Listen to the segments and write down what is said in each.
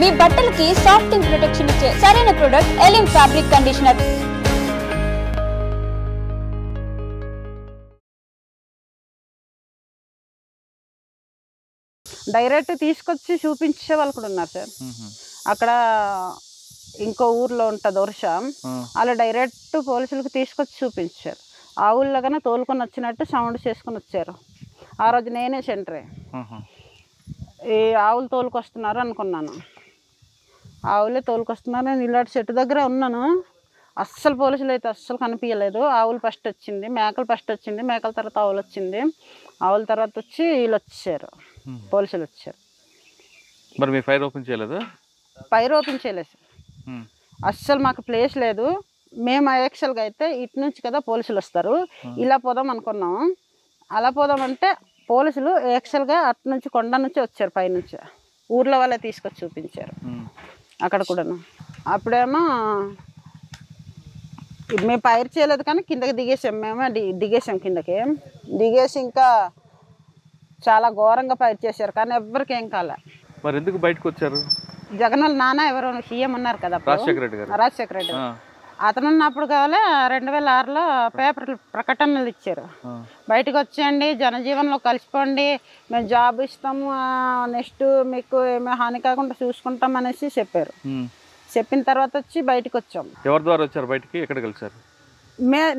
మీ బట్టలకి సాఫ్టింగ్ ప్రొటెక్షన్ ఇచ్చే సరైన ప్రొడక్ట్ ఎలిమ్ ఫ్యాబ్రిక్ కండిషనర్. డైరెక్ట్ తీసుకొచ్చి చూపించే వాళ్ళు కూడా ఉన్నారు సార్. అక్కడ ఇంకో ఊర్లో ఉంటుంది వర్ష, అలా డైరెక్ట్ పోలీసులకు తీసుకొచ్చి చూపించారు. ఆవుల్లాగానే తోలుకొని వచ్చినట్టు సౌండ్ చేసుకొని వచ్చారు. ఆ రోజు నేనే సెంటరే ఈ ఆవులు తోలుకొస్తున్నారు అనుకున్నాను. ఆవులే తోలుకొస్తున్నారు. నేను ఇలాంటి చెట్టు దగ్గర ఉన్నాను. అస్సలు పోలీసులు అయితే అస్సలు కనిపించలేదు. ఆవులు ఫస్ట్ వచ్చింది, మేకలు ఫస్ట్ వచ్చింది, మేకల తర్వాత ఆవులు వచ్చింది, ఆవుల తర్వాత వచ్చి వీళ్ళు వచ్చారు, పోలీసులు వచ్చారు. మరి మీ ఫైర్ ఓపెన్ చేయలేదు? ఫైర్ ఓపెన్ చేయలేదు సార్. అస్సలు మాకు ప్లేస్ లేదు. మేము యాక్చువల్గా అయితే ఇటు నుంచి కదా పోలీసులు వస్తారు, ఇలా పోదాం అనుకున్నాము. అలా పోదామంటే పోలీసులు యాక్చువల్గా అటు నుంచి కొండ నుంచి వచ్చారు, పైనుంచి ఊర్లో వాళ్ళే తీసుకొచ్చి చూపించారు అక్కడ కూడాను. అప్పుడేమో మేము ఫైర్ చేయలేదు కానీ కిందకి దిగేసాం. మేము దిగేసాం, కిందకి దిగేసి ఇంకా చాలా ఘోరంగా ఫైర్ చేశారు కానీ ఎవ్వరికి ఏం కాలే. మరి ఎందుకు బయటకు వచ్చారు? జగన్ వాళ్ళ నాన్న ఎవరో సీఎం ఉన్నారు కదా, రాజశేఖర రెడ్డి, అతను ఉన్నప్పుడు కావాలి 2006లో పేపర్ ప్రకటనలు ఇచ్చారు. బయటకు వచ్చేయండి, జనజీవనంలో కలిసిపోండి, మేము జాబ్ ఇస్తాము, నెక్స్ట్ మీకు ఏమీ హాని కాకుండా చూసుకుంటాం అనేసి చెప్పారు. చెప్పిన తర్వాత వచ్చి బయటకు వచ్చాం. ఎవరి ద్వారా వచ్చారు బయటికి? ఎక్కడ కలిసారు?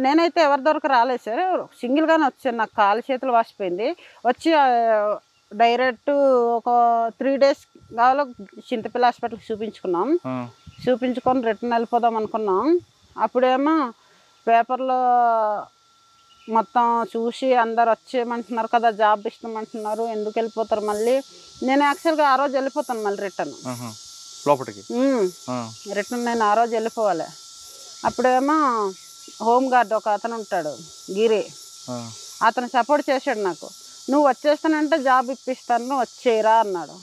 నేనైతే ఎవరి దొరకు రాలేదు సార్, సింగిల్గానే వచ్చాను. నాకు కాలు చేతులు వాసిపోయింది. వచ్చి డైరెక్ట్ ఒక 3 days కావాలో చింతపిల్ల హాస్పిటల్కి చూపించుకున్నాం. చూపించుకొని రిటర్న్ వెళ్ళిపోదాం అనుకున్నాం. అప్పుడేమో పేపర్లో మొత్తం చూసి అందరు వచ్చేయమంటున్నారు కదా, జాబ్ ఇస్తామంటున్నారు, ఎందుకు వెళ్ళిపోతారు మళ్ళీ. నేను యాక్చువల్గా ఆ రోజు వెళ్ళిపోతాను మళ్ళీ రిటర్న్ లోపలికి. రిటర్న్ నేను ఆ రోజు వెళ్ళిపోవాలి. అప్పుడేమో హోమ్ గార్డ్ ఒక అతను ఉంటాడు, గిరి, అతను సపోర్ట్ చేశాడు నాకు. నువ్వు వచ్చేస్తానంటే జాబ్ ఇప్పిస్తాను, నువ్వు వచ్చేయరా అన్నాడు.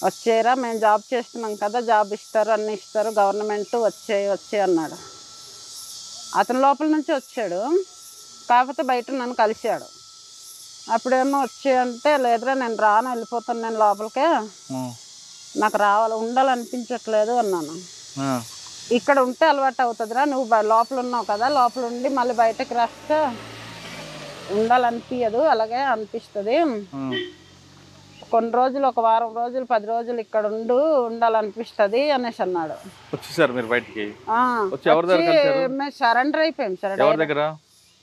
వచ్చేయరా, మేము జాబ్ చేస్తున్నాం కదా, జాబ్ ఇస్తారు, అన్నీ ఇస్తారు గవర్నమెంట్, వచ్చే అన్నాడు. అతను లోపల నుంచి వచ్చాడు, కాకపోతే బయట నన్ను కలిశాడు. అప్పుడేమో వచ్చేయంటే లేదురా నేను రాను, వెళ్ళిపోతాను నేను లోపలికే, నాకు ఉండాలనిపించట్లేదు అన్నాను. ఇక్కడ ఉంటే అలవాటు అవుతుందిరా, నువ్వు లోపల ఉన్నావు కదా, లోపల ఉండి మళ్ళీ బయటకు రాస్తే ఉండాలనిపించదు, అలాగే అనిపిస్తుంది. కొన్ని రోజులు, ఒక వారం రోజులు, 10 రోజులు ఇక్కడ ఉండాలనిపిస్తుంది అనేసి అన్నాడు. వచ్చేసారు మీరు బయటికి? మేము సరెండర్ అయిపోయాం సార్.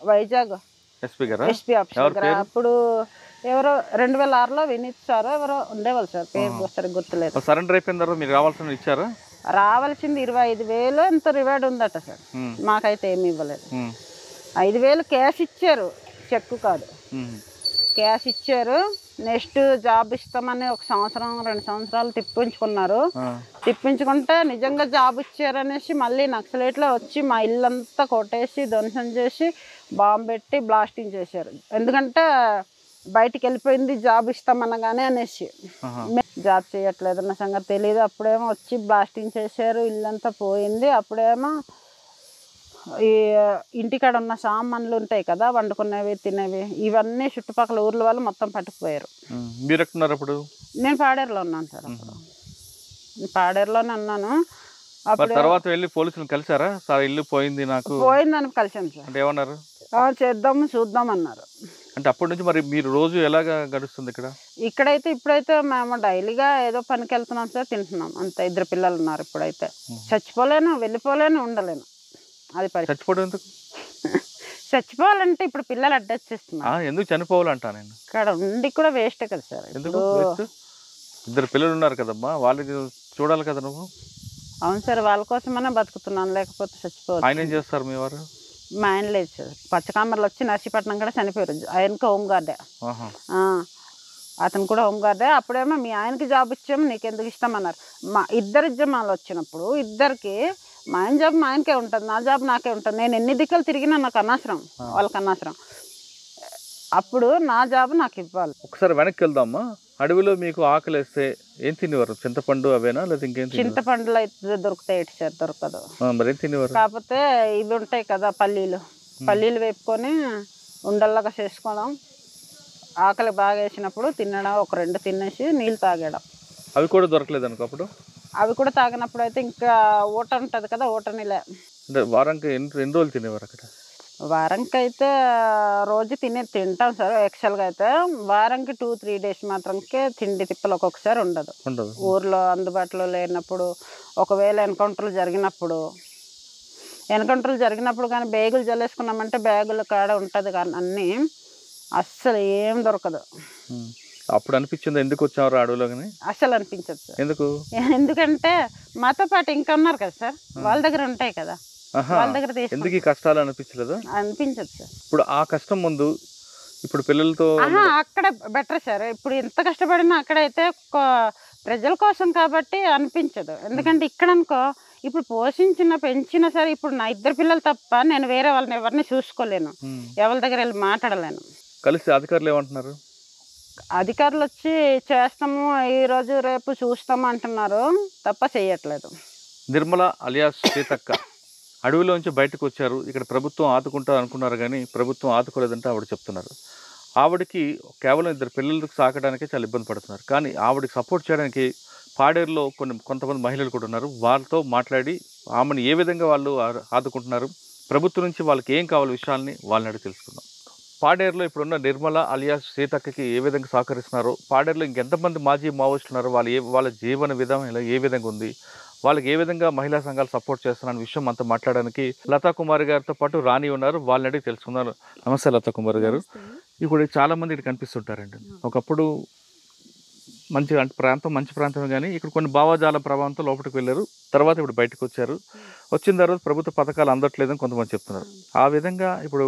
వైజాగ్ ఎస్పీ ఆఫీస్ దగ్గర. అప్పుడు ఎవరో 2006లో వినీత్ సార్ ఎవరో ఉండేవాళ్ళు సార్, పేరు సరిగ్గా గుర్తులేదు. సరెండర్ అయిపోయిన తర్వాత మీరు రావాల్సిన ఇచ్చారా? రావాల్సింది 25,000 ఎంత రివార్డ్ ఉందట సార్. మాకైతే ఏమి ఇవ్వలేదు. 5,000 క్యాష్ ఇచ్చారు, చెక్కు కాదు, క్యాష్ ఇచ్చారు. నెక్స్ట్ జాబ్ ఇస్తామని 1 సంవత్సరం 2 సంవత్సరాలు తిప్పించుకున్నారు. తిప్పించుకుంటే నిజంగా జాబ్ ఇచ్చారనేసి మళ్ళీ నక్సలైట్లో వచ్చి మా ఇల్లంతా కొట్టేసి ధ్వంసం చేసి బాంబు పెట్టి బ్లాస్టింగ్ చేశారు. ఎందుకంటే బయటికి వెళ్ళిపోయింది జాబ్ ఇస్తామనగానే అనేసి. జాబ్ చేయట్లేదు అన్న సంగతి తెలియదు. అప్పుడేమో వచ్చి బ్లాస్టింగ్ చేశారు, ఇల్లంతా పోయింది. అప్పుడేమో ఈ ఇంటికాడ ఉన్న సామాన్లు ఉంటాయి కదా, వండుకునేవి తినేవి, ఇవన్నీ చుట్టుపక్కల ఊర్ల వాళ్ళు మొత్తం పట్టుకుపోయారు. మీరు ఎక్కడున్నారు అప్పుడు? నేను పాడేరులో ఉన్నాను సార్. అప్పుడు పాడేరులోనే ఉన్నాను. అప్పుడు తర్వాత వెళ్ళి పోలీసులు కలిసారా? సార్ ఇల్లు పోయింది, నాకు పోయిందని కలిసాను సార్. అంటే ఏమన్నారు? చేద్దాము చూద్దాం అన్నారు. అంటే అప్పటి నుంచి మరి మీరు రోజు ఎలాగా గడుస్తుంది ఇక్కడ? ఇక్కడైతే ఇప్పుడైతే మేము డైలీగా ఏదో పనికి వెళ్తున్నాం సార్, తింటున్నాం అంతే. 2 పిల్లలు ఉన్నారు. ఇప్పుడైతే చచ్చిపోలేను, వెళ్ళిపోలేను, ఉండలేను. అది చచ్చిపోవడం ఎందుకు? చచ్చిపోవాలంటే ఇప్పుడు పిల్లలు అడ్డొచ్చేస్తున్నారు. ఎందుకు చనిపోవాలంటా? నేను ఇక్కడ ఉండి కూడా వేస్టే కదా సార్. ఎందుకు? 2 పిల్లలు ఉన్నారు కదమ్మా, వాళ్ళకి చూడాలి కదా నువ్వు. అవును సార్, వాళ్ళ కోసమైనా బతుకుతున్నాను, లేకపోతే చచ్చిపోవాలి. ఆయన ఏం చేస్తారు మీ వారు? మా ఆయన లేదు సార్, పచ్చకామర్లు వచ్చి నర్సీపట్నం కూడా చనిపోయారు. ఆయనకి హోమ్ గార్డే, అతను కూడా హోమ్ గార్డే. అప్పుడేమో మీ ఆయనకి జాబ్ ఇచ్చాము, నీకెందుకు ఇస్తామన్నారు. మా ఇద్దరు జమాలు వచ్చినప్పుడు ఇద్దరికి మా ఆయన జాబ్ మా ఆయనకే ఉంటుంది, నా జాబ్ నాకే ఉంటుంది. నేను ఎన్ని దిక్కులు తిరిగినా నాకు అనవసరం, వాళ్ళకి అనవసరం. అప్పుడు నా జాబ్ నాకు ఇవ్వాలి. ఒకసారి వెనక్కి వెళ్దామా. అడవిలో మీకు ఆకలి వేస్తే ఏం తినేవారు? చింతపండు అవేనా, లేదా ఇంకేం? చింతపండులో అయితే దొరుకుతాయి సార్, దొరకదు. మరి ఏం తినేవారు? కాకపోతే ఇవి ఉంటాయి కదా, పల్లీలు వేపుకొని ఉండల్లాగా చేసుకోవడం, ఆకలి బాగా వేసినప్పుడు తినడం, ఒక 2 తినేసి నీళ్ళు తాగడం. అవి కూడా దొరకలేదు అనుకో అప్పుడు? అవి కూడా తాగినప్పుడు అయితే ఇంకా ఊట ఉంటుంది కదా, ఊటనిలే. అంటే వారానికి ఎన్ని రోజులు తినేవారు అక్కడ? వారానికి అయితే రోజు తింటాం సార్. యాక్చువల్గా అయితే వారానికి 2-3 డేస్ మాత్రంకే తిండి తిప్పలు ఒక్కొక్కసారి ఉండదు. ఊర్లో అందుబాటులో లేనప్పుడు, ఒకవేళ ఎన్కౌంటర్లు జరిగినప్పుడు కానీ బ్యాగులు జల్లేసుకున్నామంటే బ్యాగుల కాడ ఉంటుంది కానీ అన్నీ అస్సలు ఏం దొరకదు. అప్పుడు అనిపించింది ఎందుకు వచ్చారు అడవిలో? కానీ అస్సలు అనిపించదు సార్. ఎందుకంటే మాతో పాటు ఇంకా ఉన్నారు కదా సార్, వాళ్ళ దగ్గర ఉంటాయి కదా, వాళ్ళ దగ్గర ఎందుకు ఈ కష్టాలు అనిపించలేదు? అనిపించదు సార్. ఇప్పుడు ఆ కష్టం ముందు ఇప్పుడు పిల్లలతో అక్కడ బెటర్ సార్. ఇప్పుడు ఎంత కష్టపడినా అక్కడైతే ప్రజల కోసం కాబట్టి అనిపించదు. ఎందుకంటే ఇక్కడ అనుకో ఇప్పుడు పెంచినా సరే ఇప్పుడు నా 2 పిల్లలు తప్ప నేను వేరే వాళ్ళని ఎవరిని చూసుకోలేను, ఎవరి దగ్గర వెళ్ళి మాట్లాడలేను. కలిసి అధికారులు ఏమంటున్నారు? అధికారులు వచ్చి చేస్తాము ఈరోజు రేపు చూస్తాము అంటున్నారు తప్ప చేయట్లేదు. నిర్మల అలియాస్ సీతక్క అడవిలోంచి బయటకు వచ్చారు. ఇక్కడ ప్రభుత్వం ఆదుకుంటారు అనుకున్నారు కానీ ప్రభుత్వం ఆదుకోలేదంటే ఆవిడ చెప్తున్నారు. ఆవిడకి కేవలం 2 పిల్లలకు సాకడానికే చాలా ఇబ్బంది పడుతున్నారు. కానీ ఆవిడకి సపోర్ట్ చేయడానికి పాడేరులో కొంతమంది మహిళలు కూడా ఉన్నారు. వాళ్ళతో మాట్లాడి ఆమెను ఏ విధంగా వాళ్ళు ఆదుకుంటున్నారు, ప్రభుత్వం నుంచి వాళ్ళకి ఏం కావాలి విషయాల్ని వాళ్ళని అడిగి తెలుసుకుందాం. పాడేరులో ఇప్పుడున్న నిర్మల అలియాస్ సీతక్కకి ఏ విధంగా సహకరిస్తున్నారో, పాడేరులో ఇంకెంతమంది మాజీ మావోయిస్టులు ఉన్నారో, వాళ్ళ జీవన విధానం ఇలా ఏ విధంగా ఉంది, వాళ్ళకి ఏ విధంగా మహిళా సంఘాలు సపోర్ట్ చేస్తున్న విషయం అంతా మాట్లాడడానికి లతా కుమారి గారితో పాటు రాణి ఉన్నారు. వాళ్ళని అడిగి తెలుసుకున్నారు. నమస్తే లతా కుమారి గారు. ఇప్పుడు చాలా మంది ఇక్కడ కనిపిస్తుంటారండి. ఒకప్పుడు మంచి మంచి ప్రాంతమే కానీ ఇక్కడ కొన్ని భావజాల ప్రభావంతో లోపలికి వెళ్ళారు. తర్వాత ఇప్పుడు బయటకు వచ్చారు. వచ్చిన తర్వాత ప్రభుత్వ పథకాలు అందట్లేదని కొంతమంది చెప్తున్నారు. ఆ విధంగా ఇప్పుడు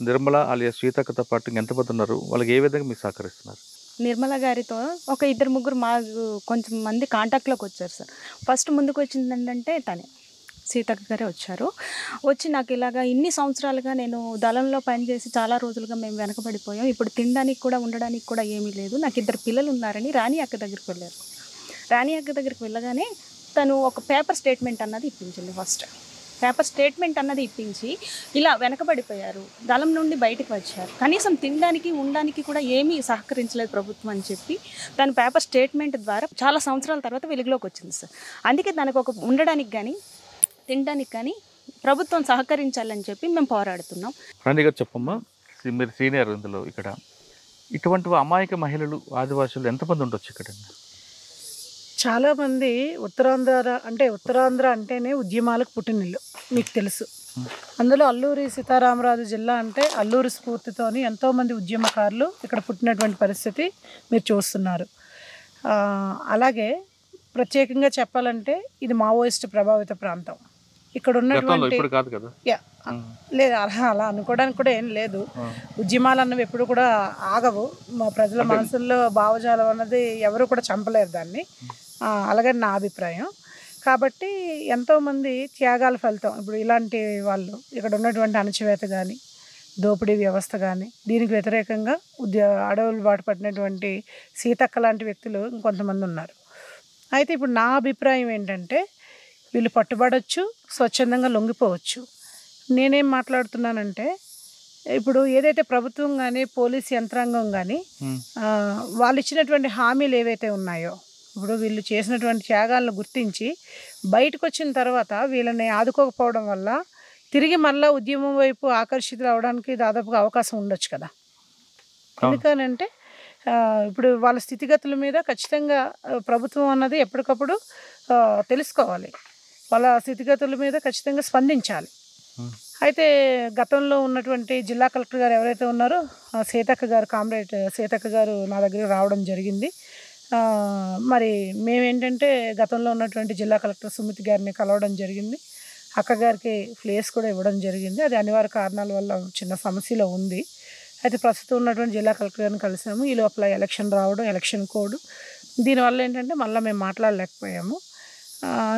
నిర్మల అలియాస్ సీతక్కతో పాటు ఎంతమంది ఉన్నారు, వాళ్ళకి ఏ విధంగా మీరు సహకరిస్తున్నారు? నిర్మల గారితో ఒక 2-3 మాకు కొంచెం మంది కాంటాక్ట్లోకి వచ్చారు సార్. ఫస్ట్ ముందుకు వచ్చింది ఏంటంటే తనే సీతక్క గారే వచ్చారు. వచ్చి నాకు ఇలాగా ఇన్ని సంవత్సరాలుగా నేను దళంలో పనిచేసి చాలా రోజులుగా మేము వెనకబడిపోయాం, ఇప్పుడు తినడానికి కూడా ఉండడానికి కూడా ఏమీ లేదు, నాకు 2 పిల్లలు ఉన్నారని రాణి అక్క దగ్గరికి వెళ్ళారు. రాణి అక్క దగ్గరికి వెళ్ళగానే తను ఒక పేపర్ స్టేట్మెంట్ అన్నది ఇప్పించింది. ఫస్ట్ పేపర్ స్టేట్మెంట్ అన్నది ఇప్పించి ఇలా వెనకబడిపోయారు, దళం నుండి బయటకు వచ్చారు, కనీసం తినడానికి ఉండడానికి కూడా ఏమీ సహకరించలేదు ప్రభుత్వం అని చెప్పి తను పేపర్ స్టేట్మెంట్ ద్వారా చాలా సంవత్సరాల తర్వాత వెలుగులోకి వచ్చింది సార్. అందుకే తనకు ఒక ఉండడానికి కానీ తినడానికి కానీ ప్రభుత్వం సహకరించాలని చెప్పి మేము పోరాడుతున్నాం. రాణి గారు చెప్పమ్మా, మీరు సీనియర్ ఇందులో. ఇక్కడ ఇటువంటి అమాయక మహిళలు ఆదివాసులు ఎంతమంది ఉండొచ్చు ఇక్కడ? చాలామంది ఉత్తరాంధ్ర అంటేనే ఉద్యమాలకు పుట్టినిల్లు మీకు తెలుసు. అందులో అల్లూరి సీతారామరాజు జిల్లా అంటే అల్లూరి స్ఫూర్తితోని ఎంతోమంది ఉద్యమకారులు ఇక్కడ పుట్టినటువంటి పరిస్థితి మీరు చూస్తున్నారు. అలాగే ప్రత్యేకంగా చెప్పాలంటే ఇది మావోయిస్ట్ ప్రభావిత ప్రాంతం. ఇక్కడ ఉన్నటువంటి లేదు అలా అనుకోవడానికి కూడా ఏం లేదు. ఉద్యమాలు అన్నవి ఎప్పుడు కూడా ఆగవు. మా ప్రజల మనసుల్లో భావజాలం అన్నది ఎవరు కూడా చంపలేరు దాన్ని, అలాగే నా అభిప్రాయం. కాబట్టి ఎంతోమంది త్యాగాల ఫలితం ఇప్పుడు ఇలాంటి వాళ్ళు ఇక్కడ ఉన్నటువంటి అణచివేత కానీ దోపిడీ వ్యవస్థ కానీ దీనికి వ్యతిరేకంగా అడవులు బాట పట్టినటువంటి సీతక్క లాంటి వ్యక్తులు ఇంకొంతమంది ఉన్నారు. అయితే ఇప్పుడు నా అభిప్రాయం ఏంటంటే వీళ్ళు పట్టుబడవచ్చు, స్వచ్ఛందంగా లొంగిపోవచ్చు. నేనేం మాట్లాడుతున్నానంటే ఇప్పుడు ఏదైతే ప్రభుత్వం కానీ పోలీస్ యంత్రాంగం కానీ వాళ్ళు ఇచ్చినటువంటి హామీలు ఏవైతే ఉన్నాయో, ఇప్పుడు వీళ్ళు చేసినటువంటి త్యాగాలను గుర్తించి బయటకు వచ్చిన తర్వాత వీళ్ళని ఆదుకోకపోవడం వల్ల తిరిగి మళ్ళీ ఉద్యమం వైపు ఆకర్షితులు అవడానికి దాదాపుగా అవకాశం ఉండొచ్చు కదా. ఎందుకనంటే ఇప్పుడు వాళ్ళ స్థితిగతుల మీద ఖచ్చితంగా ప్రభుత్వం అన్నది ఎప్పటికప్పుడు తెలుసుకోవాలి, వాళ్ళ స్థితిగతుల మీద ఖచ్చితంగా స్పందించాలి. అయితే గతంలో ఉన్నటువంటి జిల్లా కలెక్టర్ గారు ఎవరైతే ఉన్నారో సీతక్క గారు, కామ్రేడ్ సీతక్క గారు నా దగ్గరికి రావడం జరిగింది. మరి మేమేంటంటే గతంలో ఉన్నటువంటి జిల్లా కలెక్టర్ సుమిత్ గారిని కలవడం జరిగింది. అక్క గారికి ప్లేస్ కూడా ఇవ్వడం జరిగింది. అది అనివార్య కారణాల వల్ల చిన్న సమస్యలో ఉంది. అయితే ప్రస్తుతం ఉన్నటువంటి జిల్లా కలెక్టర్ గారిని కలిసాము. ఈ లోపల ఎలక్షన్ రావడం, ఎలక్షన్ కోడ్, దీనివల్ల ఏంటంటే మళ్ళీ మేము మాట్లాడలేకపోయాము.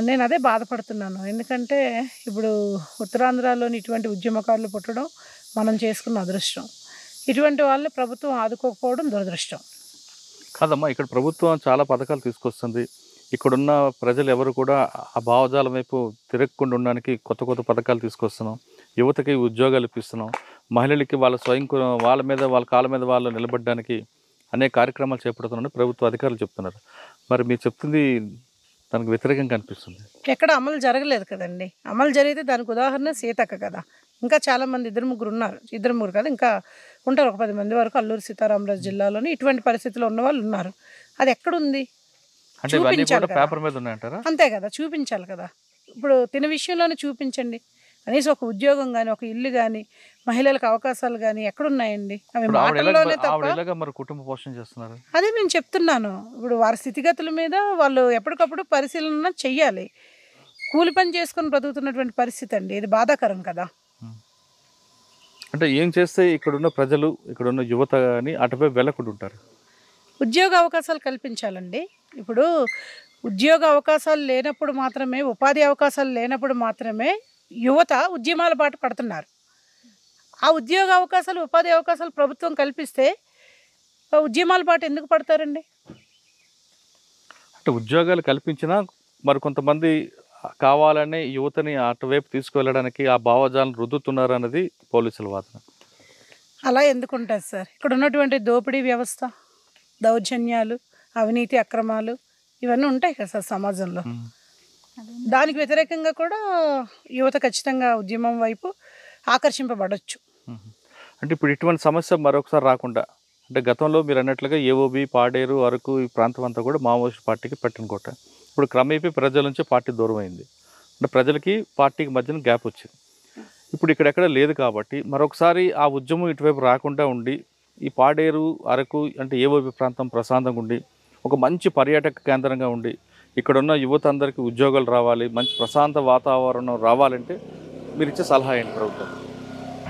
నేను అదే బాధపడుతున్నాను. ఎందుకంటే ఇప్పుడు ఉత్తరాంధ్రలోని ఇటువంటి ఉద్యమకారులు పుట్టడం మనం చేసుకున్న అదృష్టం. ఇటువంటి వాళ్ళని ప్రభుత్వం ఆదుకోకపోవడం దురదృష్టం. కాదమ్మా, ఇక్కడ ప్రభుత్వం చాలా పథకాలు తీసుకొస్తుంది. ఇక్కడున్న ప్రజలు ఎవరు కూడా ఆ భావజాలం వైపు తిరగకుండా ఉండడానికి కొత్త కొత్త పథకాలు తీసుకొస్తున్నాం. యువతకి ఉద్యోగాలు ఇప్పిస్తున్నాం. మహిళలకి వాళ్ళ వాళ్ళ కాళ్ళ మీద వాళ్ళు నిలబడడానికి అనేక కార్యక్రమాలు చేపడుతున్నారని ప్రభుత్వ అధికారులు చెప్తున్నారు. మరి మీరు చెప్తుంది దానికి వ్యతిరేకంగా కనిపిస్తుంది. ఎక్కడ అమలు జరగలేదు కదండి. అమలు జరిగితే దానికి ఉదాహరణ సీతక్క కదా. ఇంకా చాలామంది 2-3 ఉన్నారు. 2-3 కాదు, ఇంకా ఉంటారు, ఒక 10 మంది వరకు అల్లూరు సీతారామరాజు జిల్లాలోని ఇటువంటి పరిస్థితుల్లో ఉన్న వాళ్ళు ఉన్నారు. అది ఎక్కడుంది? అంటే ఇవన్నీ చూపించాలి కూడా కదా. పేపర్ మీద ఉన్నాయంటారా? అంతే కదా, చూపించాలి కదా. ఇప్పుడు తిన విషయంలోనే చూపించండి. కనీసం ఒక ఉద్యోగం కానీ, ఒక ఇల్లు కానీ, మహిళలకు అవకాశాలు కానీ ఎక్కడున్నాయండి? అవి ఇప్పుడు మాటల్లోనే తప్ప. ఆవిడ ఎలాగా మరి కుటుంబ పోషణ చేస్తున్నారు? అదే నేను చెప్తున్నాను. ఇప్పుడు వారి స్థితిగతుల మీద వాళ్ళు ఎప్పటికప్పుడు పరిశీలన చెయ్యాలి. కూలి పని చేసుకొని బ్రతుకుతున్నటువంటి పరిస్థితి అండి, ఇది బాధాకరం కదా. అంటే ఏం చేస్తే ఇక్కడున్న ప్రజలు, ఇక్కడున్న యువత కానీ అటువైపు వెళ్ళకుండా ఉంటారు? ఉద్యోగ అవకాశాలు కల్పించాలండి. ఇప్పుడు ఉద్యోగ అవకాశాలు లేనప్పుడు మాత్రమే, ఉపాధి అవకాశాలు లేనప్పుడు మాత్రమే యువత ఉద్యమాల బాట పడుతున్నారు. ఆ ఉద్యోగ అవకాశాలు, ఉపాధి అవకాశాలు ప్రభుత్వం కల్పిస్తే ఉద్యమాల బాట ఎందుకు పడతారండి? అంటే ఉద్యోగాలు కల్పించినా మరి కొంతమంది కావాలనే యువతని అటువైపు తీసుకువెళ్ళడానికి ఆ భావజాలను రుద్దుతున్నారు అన్నది పోలీసుల వాదన. అలా ఎందుకు ఉంటుంది సార్? ఇక్కడ ఉన్నటువంటి దోపిడీ వ్యవస్థ, దౌర్జన్యాలు, అవినీతి అక్రమాలు ఇవన్నీ ఉంటాయి కదా సార్ సమాజంలో. దానికి వ్యతిరేకంగా కూడా యువత ఖచ్చితంగా ఉద్యమం వైపు ఆకర్షింపబడవచ్చు. అంటే ఇప్పుడు ఇటువంటి సమస్య మరొకసారి రాకుండా, అంటే గతంలో మీరు అన్నట్లుగా ఏఓబి, పాడేరు, అరకు ఈ ప్రాంతం అంతా కూడా మావోయిస్ట్ పార్టీకి పెట్టిన కోట. ఇప్పుడు క్రమేపీ ప్రజల నుంచి పార్టీ దూరం అయింది. అంటే ప్రజలకి పార్టీకి మధ్యన గ్యాప్ వచ్చింది. ఇప్పుడు ఇక్కడెక్కడ లేదు కాబట్టి మరొకసారి ఆ ఉద్యమం ఇటువైపు రాకుండా ఉండి, ఈ పాడేరు, అరకు అంటే ఏఓబి ప్రాంతం ప్రశాంతంగా ఉండి, ఒక మంచి పర్యాటక కేంద్రంగా ఉండి, ఇక్కడున్న యువత అందరికీ ఉద్యోగాలు రావాలి, మంచి ప్రశాంత వాతావరణం రావాలంటే మీరు ఇచ్చే సలహా ఏంటి ప్రభుత్వం?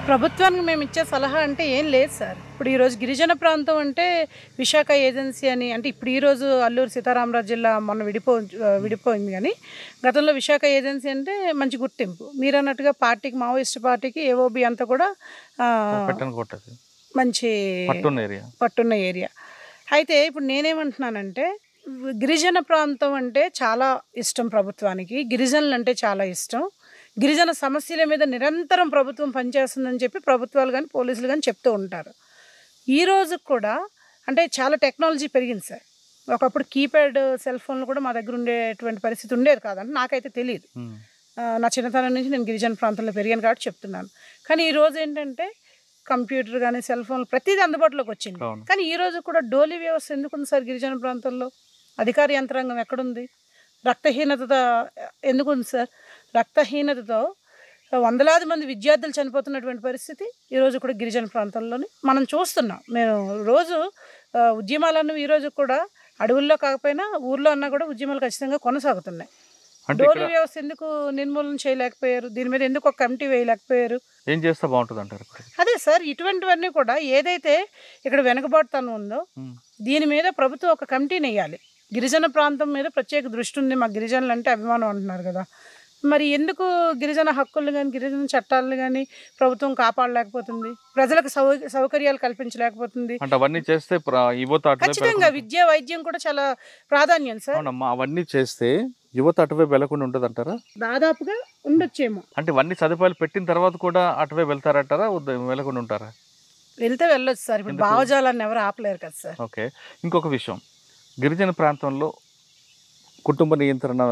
ప్రభుత్వానికి మేము ఇచ్చే సలహా అంటే ఏం లేదు సార్. ఇప్పుడు ఈరోజు గిరిజన ప్రాంతం అంటే విశాఖ ఏజెన్సీ అని, అంటే ఇప్పుడు ఈరోజు అల్లూరు సీతారామరాజు జిల్లా మొన్న విడిపోయింది, కానీ గతంలో విశాఖ ఏజెన్సీ అంటే మంచి గుర్తింపు. మీరు అన్నట్టుగా పార్టీకి, మావోయిస్ట్ పార్టీకి ఏఓబి అంతా కూడా మంచి పట్టున్న ఏరియా. అయితే ఇప్పుడు నేనేమంటున్నానంటే, గిరిజన ప్రాంతం అంటే చాలా ఇష్టం ప్రభుత్వానికి, గిరిజనులు అంటే చాలా ఇష్టం. గిరిజన సమస్యల మీద నిరంతరం ప్రభుత్వం పనిచేస్తుందని చెప్పి ప్రభుత్వాలు కానీ పోలీసులు కానీ చెప్తూ ఉంటారు. ఈరోజు కూడా అంటే చాలా టెక్నాలజీ పెరిగింది సార్. ఒకప్పుడు కీప్యాడ్ సెల్ ఫోన్లు కూడా మా దగ్గర ఉండేటువంటి పరిస్థితి ఉండేది కాదంటే నాకైతే తెలియదు. నా చిన్నతనం నుంచి నేను గిరిజన ప్రాంతంలో పెరిగాను కాబట్టి చెప్తున్నాను. కానీ ఈరోజు ఏంటంటే కంప్యూటర్ కానీ సెల్ ఫోన్లు ప్రతిదీ అందుబాటులోకి వచ్చింది. కానీ ఈరోజు కూడా డోలీ వ్యవస్థ ఎందుకుంది సార్ గిరిజన ప్రాంతంలో? అధికార యంత్రాంగం ఎక్కడుంది? రక్తహీనత ఎందుకుంది సార్? రక్తహీనతతో వందలాది మంది విద్యార్థులు చనిపోతున్నటువంటి పరిస్థితి ఈరోజు కూడా గిరిజన ప్రాంతంలోని మనం చూస్తున్నాం. మేము రోజు ఉద్యమాలను ఈరోజు కూడా అడవుల్లో కాకపోయినా ఊర్లో అన్నా కూడా ఉద్యమాలు ఖచ్చితంగా కొనసాగుతున్నాయి. డోలీ వ్యవస్థ ఎందుకు నిర్మూలన చేయలేకపోయారు? దీని మీద ఎందుకు ఒక కమిటీ వేయలేకపోయారు? ఏం చేస్తే బాగుంటుంది అంటారు? అదే సార్, ఇటువంటివన్నీ కూడా ఏదైతే ఇక్కడ వెనుకబాటుతనం ఉందో దీని మీద ప్రభుత్వం ఒక కమిటీని వేయాలి. గిరిజన ప్రాంతం మీద ప్రత్యేక దృష్టి ఉంది, మా గిరిజనులు అంటే అభిమానం అంటున్నారు కదా, మరి ఎందుకు గిరిజన హక్కులు కానీ గిరిజన చట్టాలను కానీ ప్రభుత్వం కాపాడలేకపోతుంది? ప్రజలకు సౌకర్యాలు కల్పించలేకపోతుంది? అంటే అవన్నీ చేస్తే ఖచ్చితంగా విద్య, వైద్యం కూడా చాలా ప్రాధాన్యం సార్. అవన్నీ చేస్తే యువత అటువైపు వెళ్ళకుండా ఉంటుంది అంటారా? దాదాపుగా ఉండొచ్చేమో. అంటే ఇవన్నీ సదుపాయాలు పెట్టిన తర్వాత కూడా అటువైపు వెళ్తారంటారా, వెళ్ళకుండా ఉంటారా? వెళ్తే వెళ్ళొచ్చు సార్. ఇప్పుడు భావజాలాన్ని ఎవరు ఆపలేరు కదా సార్. ఓకే, ఇంకొక విషయం, గిరిజన ప్రాంతంలో కుటుంబ నియంత్రణ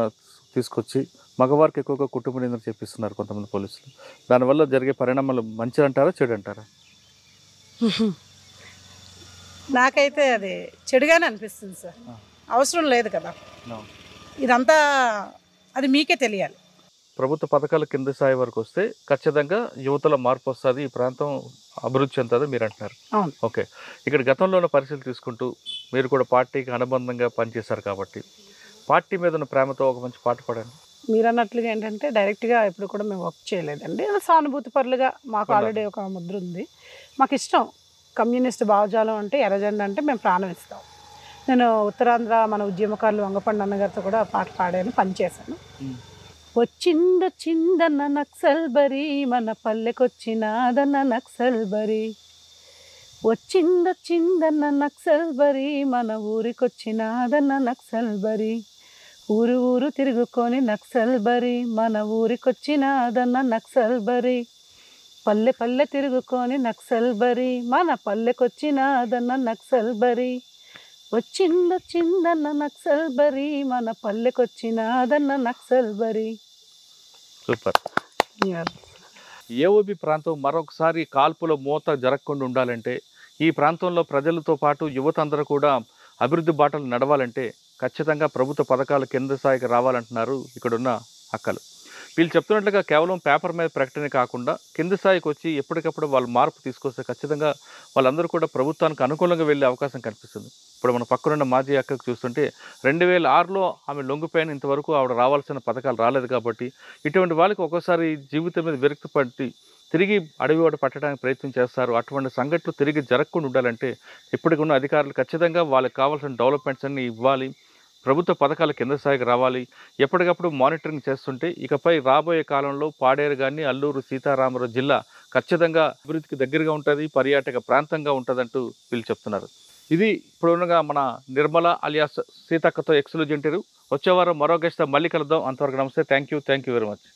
తీసుకొచ్చి మగవారికి ఎక్కువగా కుటుంబ నియంత్రణ చేపిస్తున్నారు కొంతమంది పోలీసులు. దానివల్ల జరిగే పరిణామాలు మంచి అంటారా, చెడు అంటారా? నాకైతే అది చెడుగానే అనిపిస్తుంది సార్. అవసరం లేదు కదా ఇదంతా, అది మీకే తెలియాలి. ప్రభుత్వ పథకాల కింద స్థాయి వరకు వస్తే ఖచ్చితంగా యువతలో మార్పు వస్తుంది, ఈ ప్రాంతం అభివృద్ధి చెందుతుంది మీరు అంటున్నారు. ఓకే, ఇక్కడ గతంలో ఉన్న పరిస్థితులు తీసుకుంటూ మీరు కూడా పార్టీకి అనుబంధంగా పనిచేశారు కాబట్టి పార్టీ మీద ఉన్న ప్రేమతో ఒక మంచి పాట పాడండి. మీరు అన్నట్లుగా ఏంటంటే డైరెక్ట్గా ఇప్పుడు కూడా మేము వర్క్ చేయలేదండి, సానుభూతి పరులుగా మాకు ఆల్రెడీ ఒక ముద్ర ఉంది. మాకు ఇష్టం కమ్యూనిస్ట్ భావజాలం అంటే, ఎర్రజెండా అంటే మేము ప్రాణం ఇస్తాం. నేను ఉత్తరాంధ్ర మన ఉద్యమకారులు వంగపండు అన్నగారితో కూడా పాట పాడాను, పనిచేశాను. వచ్చిందన్న నక్సల్ బరి, మన పల్లెకొచ్చినాదన్న నక్సల్ బరి, వచ్చిందన్న నక్సల్ బరి, మన ఊరికొచ్చినాదన్న నక్సల్ బరి, ఊరు ఊరు తిరుగుకొని నక్సల్ బరి, మన ఊరికొచ్చినాదన్న నక్సల్ బరి, పల్లె పల్లె తిరుగుకొని నక్సల్ బరి, మన పల్లెకొచ్చినాదన్న నక్సల్ బరి, వచ్చిందన్న నక్సల్ బరి, మన పల్లెకొచ్చినాదన్న నక్సల్ బరి. సూపర్. ఏఓబి ప్రాంతం మరొకసారి కాల్పుల మూత జరగకుండా ఉండాలంటే, ఈ ప్రాంతంలో ప్రజలతో పాటు యువత అందరూ కూడా అభివృద్ధి బాటలు నడవాలంటే ఖచ్చితంగా ప్రభుత్వ పథకాలు కేంద్ర స్థాయికి రావాలంటున్నారు ఇక్కడున్న అక్కలు. వీళ్ళు చెప్తున్నట్లుగా కేవలం పేపర్ మీద ప్రకటన కాకుండా కింద స్థాయికి వచ్చి ఎప్పటికప్పుడు వాళ్ళు మార్పు తీసుకొస్తే ఖచ్చితంగా వాళ్ళందరూ కూడా ప్రభుత్వానికి అనుకూలంగా వెళ్ళే అవకాశం కనిపిస్తుంది. ఇప్పుడు మన పక్కనున్న మాజీ అక్కకు చూస్తుంటే 2006లో ఆమె లొంగిపోయిన ఇంతవరకు ఆవిడ రావాల్సిన పథకాలు రాలేదు. కాబట్టి ఇటువంటి వాళ్ళకి ఒక్కోసారి జీవితం మీద విరక్తి పట్టి తిరిగి అడవి వాడు పట్టడానికి ప్రయత్నం చేస్తారు. అటువంటి సంఘటనలు తిరిగి జరగకుండా ఉండాలంటే ఇప్పటికున్న అధికారులు ఖచ్చితంగా వాళ్ళకి కావాల్సిన డెవలప్మెంట్స్ అన్ని ఇవ్వాలి. ప్రభుత్వ పథకాలు కింద స్థాయికి రావాలి. ఎప్పటికప్పుడు మానిటరింగ్ చేస్తుంటే ఇకపై రాబోయే కాలంలో పాడేరు కానీ అల్లూరు సీతారామరాజు జిల్లా ఖచ్చితంగా అభివృద్ధికి దగ్గరగా ఉంటుంది, పర్యాటక ప్రాంతంగా ఉంటుందంటూ వీళ్ళు చెప్తున్నారు. ఇది ఇప్పుడున్నగా మన నిర్మల అలియాస్ సీతక్కతో ఎక్స్క్లూజివ్ ఇంటర్వ్యూ. వచ్చే వారం మరో గెస్ట్తో మళ్ళీ కలుద్దాం. అంతవరకు నమస్తే. Thank you very much.